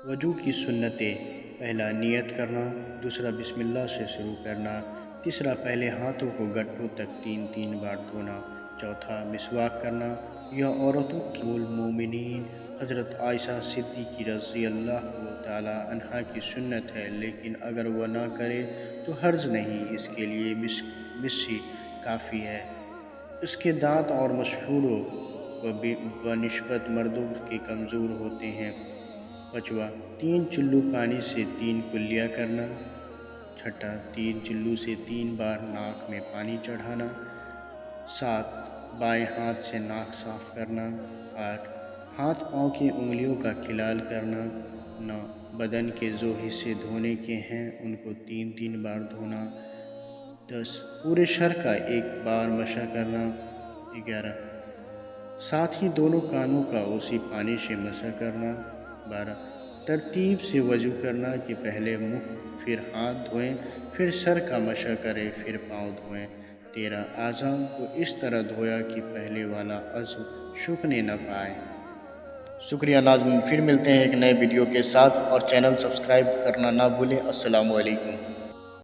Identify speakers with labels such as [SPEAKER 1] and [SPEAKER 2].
[SPEAKER 1] وضو کی سنتیں: پہلا نیت کرنا، دوسرا بسم اللہ سے شروع کرنا، تیسرا پہلے ہاتھوں کو گھٹنوں تک 3 بار دھونا، چوتھا مسواک کرنا۔ یہ عورتوں کی ام المومنین حضرت عائشہ صدیقہ رضی اللہ تعالی عنہا کی سنت ہے، لیکن اگر وہ نہ کرے تو حرج نہیں، اس کے لیے مسی کافی ہے۔ اس کے دانت اور مشہوروں بنسبت مردوں کے کمزور ہوتے ہیں۔ پانچواں، 3 چلو پانی سے 3 کلیاں کرنا۔ چھٹا، 3 چلو سے 3 بار ناک میں پانی چڑھانا۔ 7، بائیں ہاتھ سے ناک صاف کرنا۔ 8، ہاتھ پاؤں کی انگلیوں کا کھلال کرنا۔ 9، بدن کے جو حصے دھونے کے ہیں ان کو 3 بار دھونا۔ 10، پورے سر کا 1 بار مسح کرنا۔ 11، ساتھ ہی دونوں کانوں کا اسی پانی سے مسح کرنا۔ 12، ترتیب سے وضو کرنا کہ پہلے منہ پھر ہاتھ دھوئیں، پھر سر کا مسح کریں، پھر پاؤں دھوئیں۔ 13، اعضاء کو اس طرح دھویا کہ پہلے والا عضو سوکھنے نہ پائے۔ شکریہ ناظرین، پھر ملتے ہیں ایک نئے ویڈیو کے ساتھ، اور چینل سبسکرائب کرنا نہ بھولیں۔ السلام علیکم۔